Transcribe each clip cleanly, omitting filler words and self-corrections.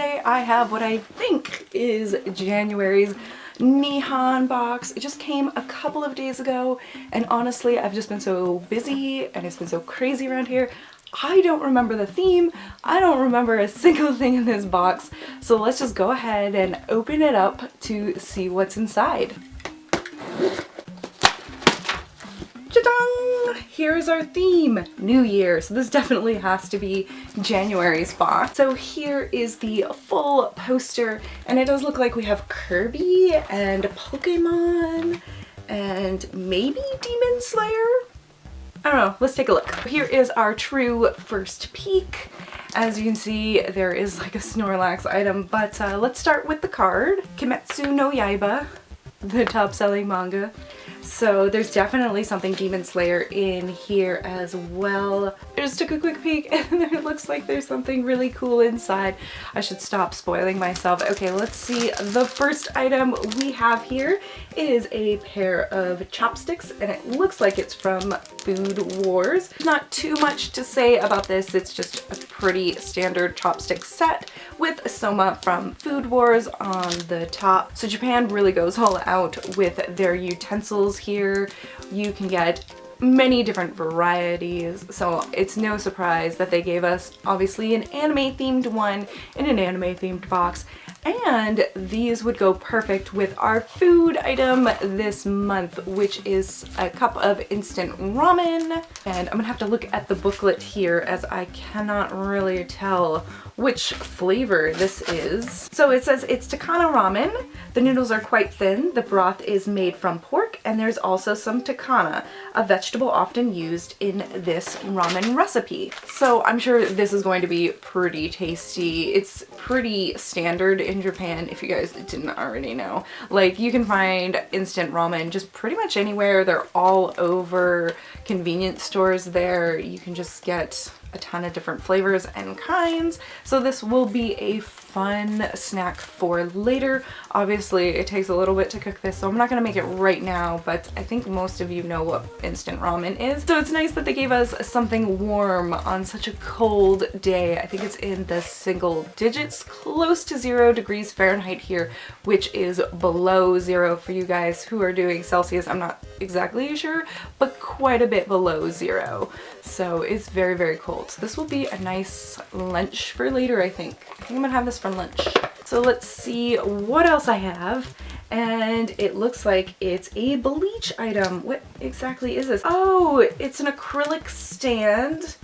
today I have what I think is January's Nihon Box. It just came a couple of days ago, and honestly I've just been so busy and it's been so crazy around here. I don't remember the theme. I don't remember a single thing in this box. So let's just go ahead and open it up to see what's inside. Ta-dang! Here's our theme, New Year. So this definitely has to be January's box. So here is the full poster, and it does look like we have Kirby and Pokemon and maybe Demon Slayer? I don't know, let's take a look. Here is our true first peek. As you can see, there is like a Snorlax item, but let's start with the card. Kimetsu no Yaiba, the top-selling manga. So there's definitely something Demon Slayer in here as well. I just took a quick peek and it looks like there's something really cool inside. I should stop spoiling myself. Okay, let's see. The first item we have here is a pair of chopsticks, and it looks like it's from Food Wars. Not too much to say about this. It's just a pretty standard chopstick set with Soma from Food Wars on the top. So Japan really goes all out with their utensils here. You can get many different varieties, so it's no surprise that they gave us obviously an anime themed one in an anime themed box, and these would go perfect with our food item this month, which is a cup of instant ramen. And I'm gonna have to look at the booklet here as I cannot really tell which flavor this is. So it says it's Takana ramen. The noodles are quite thin, the broth is made from pork, and there's also some takana, a vegetable often used in this ramen recipe. So I'm sure this is going to be pretty tasty. It's pretty standard in Japan, if you guys didn't already know. Like, you can find instant ramen just pretty much anywhere. They're all over convenience stores there. You can just get a ton of different flavors and kinds. So this will be a fun snack for later. Obviously it takes a little bit to cook this, so I'm not gonna make it right now, but I think most of you know what instant ramen is. So it's nice that they gave us something warm on such a cold day. I think it's in the single digits, close to 0 degrees Fahrenheit here, which is below 0 for you guys who are doing Celsius. I'm not exactly sure, but quite a bit below 0. So it's very, very cold. So this will be a nice lunch for later, I think. I think I'm gonna have this for lunch. So let's see what else I have. And it looks like it's a bleach item. What exactly is this? Oh, it's an acrylic stand.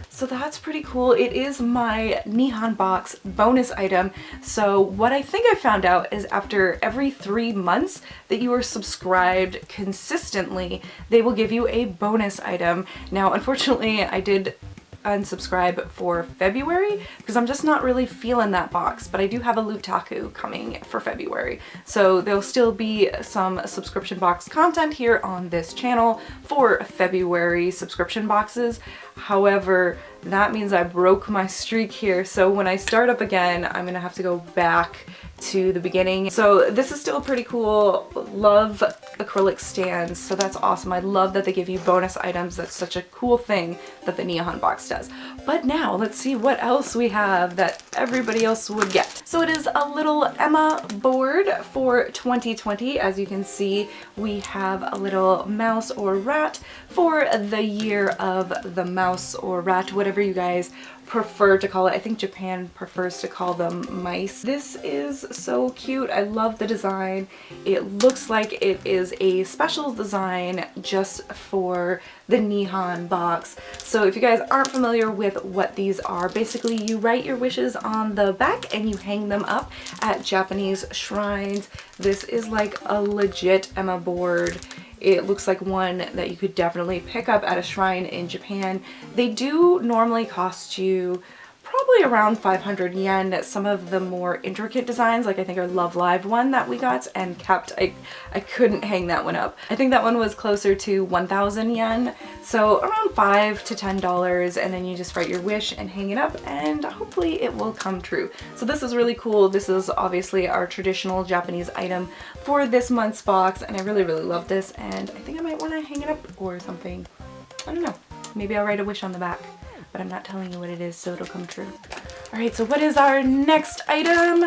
So that's pretty cool. It is my Nihon Box bonus item. So what I think I found out is after every 3 months that you are subscribed consistently, they will give you a bonus item. Now, unfortunately, I did unsubscribe for February because I'm just not really feeling that box, but I do have a Lutaku coming for February, so there'll still be some subscription box content here on this channel for February subscription boxes. However, that means I broke my streak here, so when I start up again I'm gonna have to go back to the beginning. So this is still pretty cool. Love acrylic stands, so that's awesome. I love that they give you bonus items. That's such a cool thing that the Nihon Box does. But now let's see what else we have that everybody else would get. So it is a little Emma board for 2020. As you can see, we have a little mouse or rat for the year of the mouse or rat, whatever you guys prefer to call it. I think Japan prefers to call them mice. This is so cute. I love the design. It looks like it is a special design just for the Nihon Box. So if you guys aren't familiar with what these are, basically you write your wishes on the back and you hang them up at Japanese shrines. This is like a legit Emma board. It looks like one that you could definitely pick up at a shrine in Japan. They do normally cost you probably around 500 yen. Some of the more intricate designs, like I think our Love Live one that we got and kept, I couldn't hang that one up. I think that one was closer to 1,000 yen, so around $5 to $10, and then you just write your wish and hang it up and hopefully it will come true. So this is really cool. This is obviously our traditional Japanese item for this month's box, and I really, really love this, and I think I might want to hang it up or something. I don't know. Maybe I'll write a wish on the back, but I'm not telling you what it is, so it'll come true. All right, so what is our next item?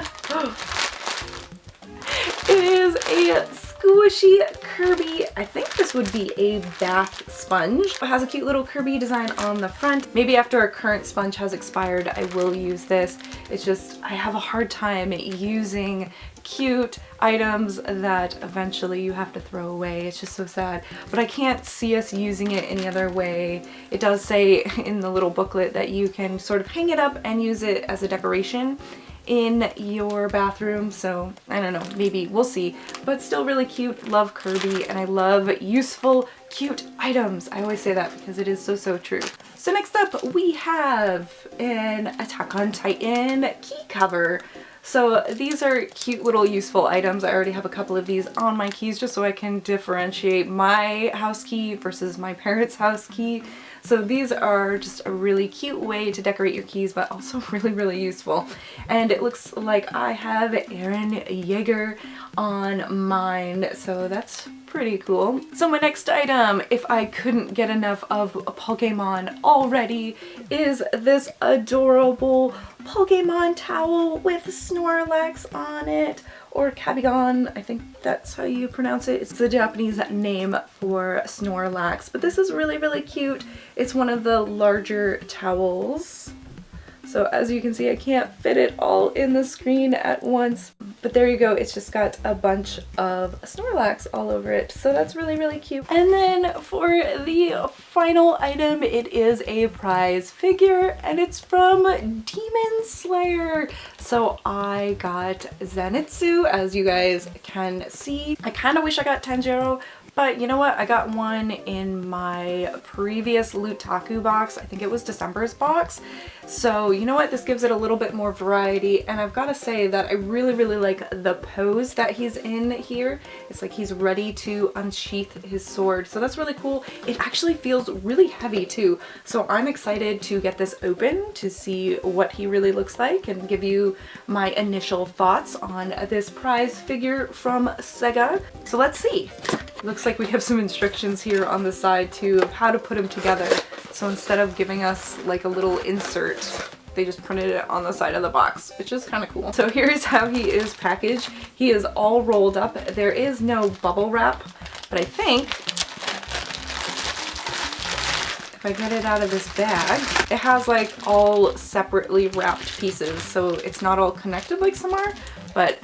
It is a squishy Kirby. I think this would be a bath sponge. It has a cute little Kirby design on the front. Maybe after our current sponge has expired, I will use this. It's just, I have a hard time using cute items that eventually you have to throw away. It's just so sad. But I can't see us using it any other way. It does say in the little booklet that you can sort of hang it up and use it as a decoration in your bathroom, so I don't know, maybe we'll see, but still really cute. Love Kirby, and I love useful cute items. I always say that because it is so true. So next up we have an Attack on Titan key cover. So these are cute little useful items. I already have a couple of these on my keys just so I can differentiate my house key versus my parents' house key. So these are just a really cute way to decorate your keys, but also really useful. And it looks like I have Eren Yeager on mine, so that's pretty cool. So my next item, if I couldn't get enough of Pokemon already, is this adorable Pokemon towel with Snorlax on it, or Kabigon, I think that's how you pronounce it. It's the Japanese name for Snorlax, but this is really cute. It's one of the larger towels. So as you can see, I can't fit it all in the screen at once, but there you go. It's just got a bunch of Snorlax all over it. So that's really cute. And then for the final item, it is a prize figure, and it's from Demon Slayer. So I got Zenitsu, as you guys can see. I kind of wish I got Tanjiro, but you know what? I got one in my previous Lutaku box. I think it was December's box. So you know what? This gives it a little bit more variety, and I've got to say that I really like the pose that he's in here. It's like he's ready to unsheath his sword. So that's really cool. It actually feels really heavy too. So I'm excited to get this open to see what he really looks like and give you my initial thoughts on this prize figure from Sega. So let's see. Looks like we have some instructions here on the side too of how to put them together. So instead of giving us like a little insert, they just printed it on the side of the box, which is kind of cool. So here's how he is packaged. He is all rolled up. There is no bubble wrap, but I think if I get it out of this bag, it has like all separately wrapped pieces. So it's not all connected like some are, but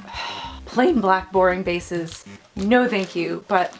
plain black boring bases. No thank you, but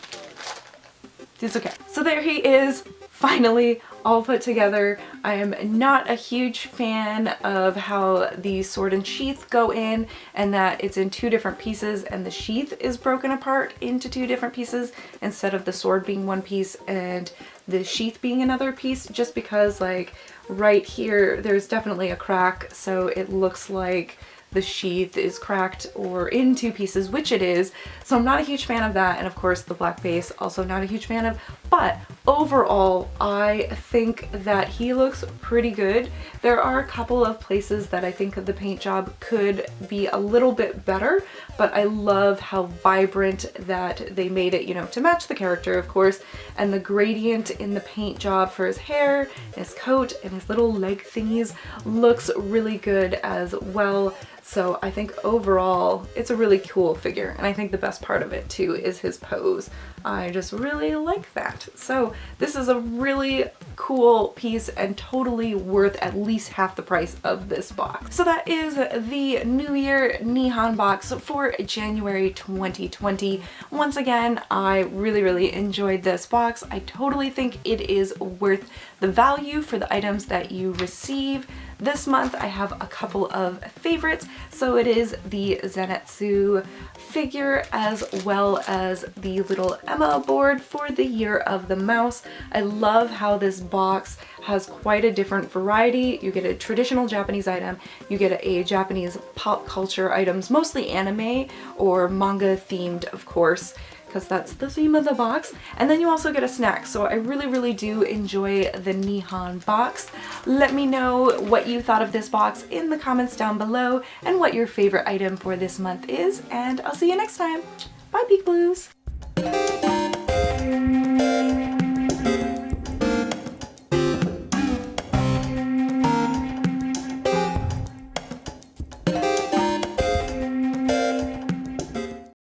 it's okay. So there he is, finally all put together. I am not a huge fan of how the sword and sheath go in, and that it's in two different pieces and the sheath is broken apart into two different pieces instead of the sword being one piece and the sheath being another piece, just because like right here there's definitely a crack, so it looks like the sheath is cracked or in two pieces, which it is. So I'm not a huge fan of that. And of course the black base, also not a huge fan of, but overall I think that he looks pretty good. There are a couple of places that I think the paint job could be a little bit better, but I love how vibrant that they made it, you know, to match the character of course, and the gradient in the paint job for his hair, his coat, and his little leg thingies looks really good as well. So I think overall it's a really cool figure, and I think the best part of it too is his pose. I just really like that. So this is a really cool piece and totally worth at least half the price of this box. So that is the New Year Nihon Box for January 2020. Once again, I really enjoyed this box. I totally think it is worth the value for the items that you receive. This month I have a couple of favorites. So it is the Zenitsu figure as well as the little Emma board for the Year of the Mouse. I love how this box has quite a different variety. You get a traditional Japanese item, you get a Japanese pop culture items, mostly anime or manga themed of course, because that's the theme of the box. And then you also get a snack. So I really do enjoy the Nihon Box. Let me know what you thought of this box in the comments down below and what your favorite item for this month is. And I'll see you next time. Bye, Peek Blues.